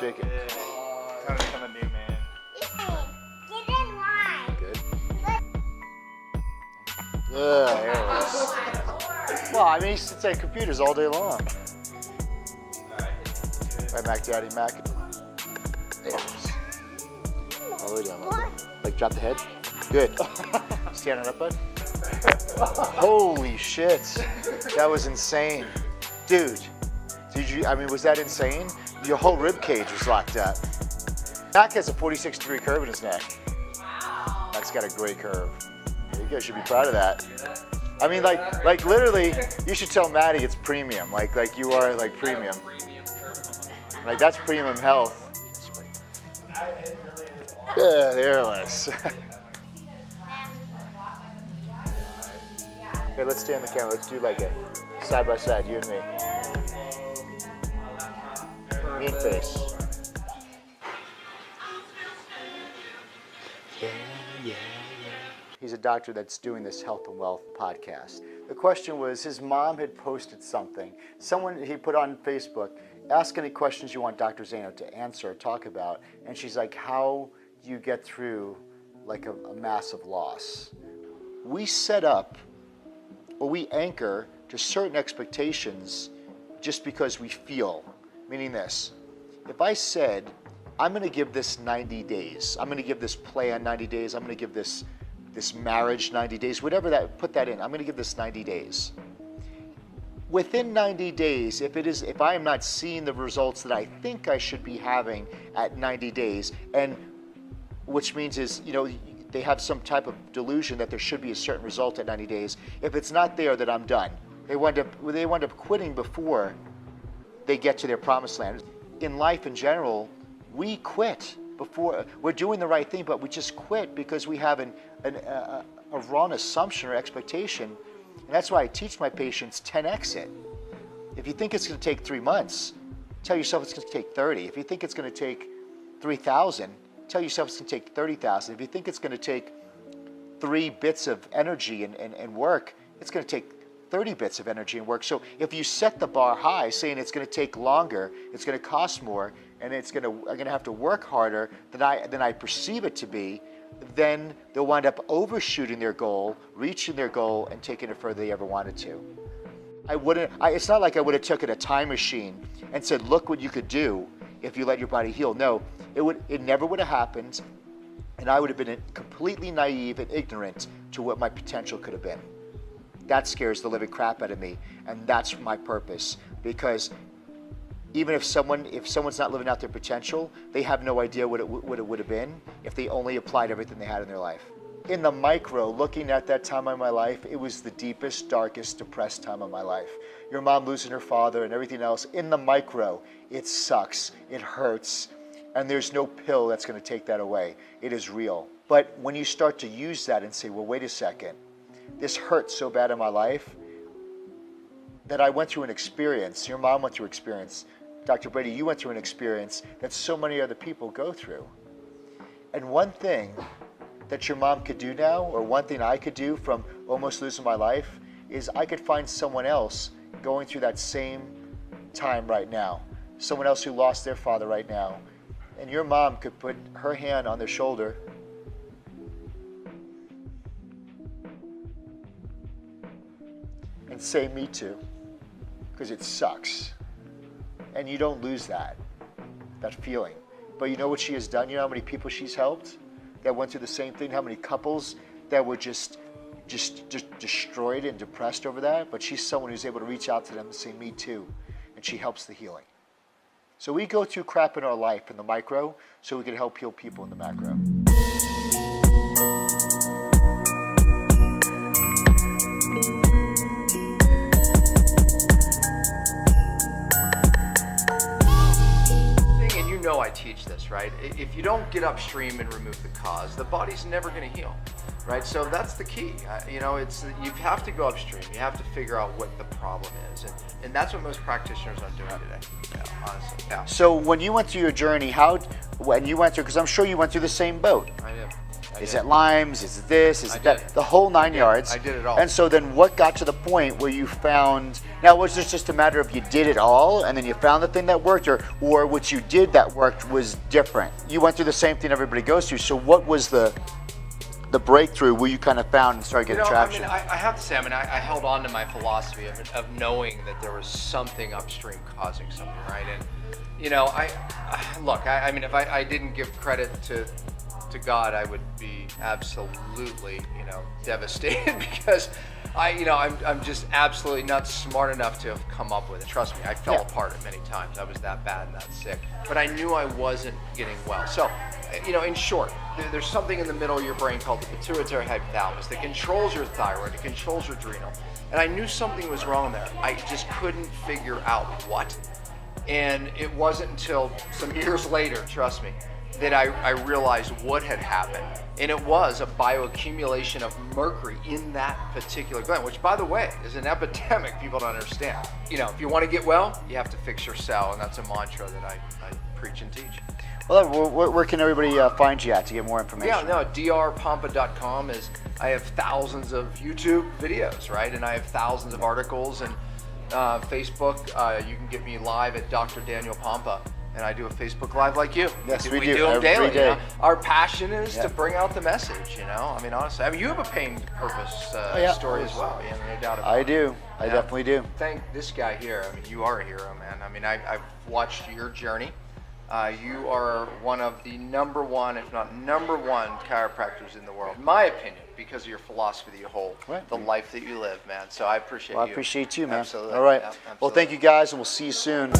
shake it. Time to become a new man. Good. There it is. Well, I mean, he sits at computers all day long. Right, Mac, Daddy, Mac. There it is. All the way down. Like, drop the head. Good. Standing up, bud. Holy shit. That was insane. Dude, was that insane? Your whole rib cage was locked up. Mac has a 46-degree curve in his neck. That's got a great curve. You guys should be proud of that. I mean, like literally, you should tell Maddie it's premium. Like you are like premium. Like that's premium health. Yeah, there it is. Okay, let's stay on the camera. Let's do like a side by side, you and me. Mean face. Yeah. He's a doctor that's doing this health and wealth podcast. The question was, his mom had posted something. He put on Facebook, ask any questions you want Dr. Zaino to answer or talk about. And she's like, how do you get through like a massive loss? We set up, or we anchor to certain expectations just because we feel. Meaning this, if I said, I'm gonna give this 90 days, I'm gonna give this plan 90 days, I'm gonna give this marriage 90 days, whatever that, put that in, I'm gonna give this 90 days. Within 90 days, if I am not seeing the results that I think I should be having at 90 days, and which means is, they have some type of delusion that there should be a certain result at 90 days. If it's not there, then I'm done. They wind up quitting before they get to their promised land. In life in general, we quit before we're doing the right thing, but we just quit because we have a wrong assumption or expectation. And that's why I teach my patients 10x it. If you think it's going to take 3 months, tell yourself it's going to take 30. If you think it's going to take 3,000, tell yourself it's going to take 30,000. If you think it's going to take 3 bits of energy and work, it's going to take 30 bits of energy and work. So if you set the bar high, saying it's going to take longer, it's going to cost more, and I'm going to have to work harder than I perceive it to be, then they'll wind up overshooting their goal, reaching their goal, and taking it further than they ever wanted to. It's not like I would have taken a time machine and said, look what you could do if you let your body heal. No, it never would have happened, and I would have been completely naive and ignorant to what my potential could have been. That scares the living crap out of me, and that's my purpose. Because even if someone's not living out their potential, they have no idea what it would have been if they only applied everything they had in their life. In the micro, looking at that time of my life, it was the deepest, darkest, depressed time of my life. Your mom losing her father and everything else. In the micro, it sucks, it hurts, and there's no pill that's going to take that away. It is real. But when you start to use that and say, well, wait a second, this hurt so bad in my life that I went through an experience, your mom went through an experience, Dr. Brady, you went through an experience that so many other people go through. And one thing that your mom could do now, or one thing I could do from almost losing my life, is I could find someone else going through that same time right now, someone else who lost their father right now, and your mom could put her hand on their shoulder and say, me too, because it sucks. And you don't lose that feeling. But you know what she has done? You know how many people she's helped that went through the same thing? How many couples that were just destroyed and depressed over that? But she's someone who's able to reach out to them and say, me too. And she helps the healing. So we go through crap in our life in the micro so we can help heal people in the macro. I teach this, right? If you don't get upstream and remove the cause, the body's never going to heal, right? So that's the key. You have to go upstream. You have to figure out what the problem is, and that's what most practitioners aren't doing today. Yeah, honestly. Yeah. So when you went through your journey, because I'm sure you went through the same boat. I did. Is it limes? Is it this? Is it that? The whole 9 yards. I did it all. And so then what got to the point where you found, now was this just a matter of you did it all and then you found the thing that worked, or what you did that worked was different? You went through the same thing everybody goes through. So what was the breakthrough where you kind of found and started getting traction? I have to say, I held on to my philosophy of knowing that there was something upstream causing something, right? And if I didn't give credit to God, I would be absolutely, devastated because I'm just absolutely not smart enough to have come up with it. Trust me, I fell apart at many times. I was that bad and that sick, but I knew I wasn't getting well. So, in short, there's something in the middle of your brain called the pituitary hypothalamus that controls your thyroid, it controls your adrenal, and I knew something was wrong there. I just couldn't figure out what, and it wasn't until some years later, trust me, that I realized what had happened. And it was a bioaccumulation of mercury in that particular gland, which, by the way, is an epidemic people don't understand. If you want to get well, you have to fix your cell, and that's a mantra that I preach and teach. Well, where can everybody find you at to get more information? drpampa.com I have thousands of YouTube videos, right? And I have thousands of articles, and Facebook, you can get me live at Dr. Daniel Pompa. And I do a Facebook Live like you. Yes, we do them daily. Our passion is to bring out the message. Honestly, you have a pain purpose story as well. No doubt about it. I do. I definitely do. Thank this guy here. You are a hero, man. I've watched your journey. You are one of the number one, if not number one, chiropractors in the world, in my opinion, because of your philosophy that you hold, the life that you live, man. So I appreciate you. I appreciate you, man. Absolutely. All right. Yeah, absolutely. Well, thank you guys, and we'll see you soon.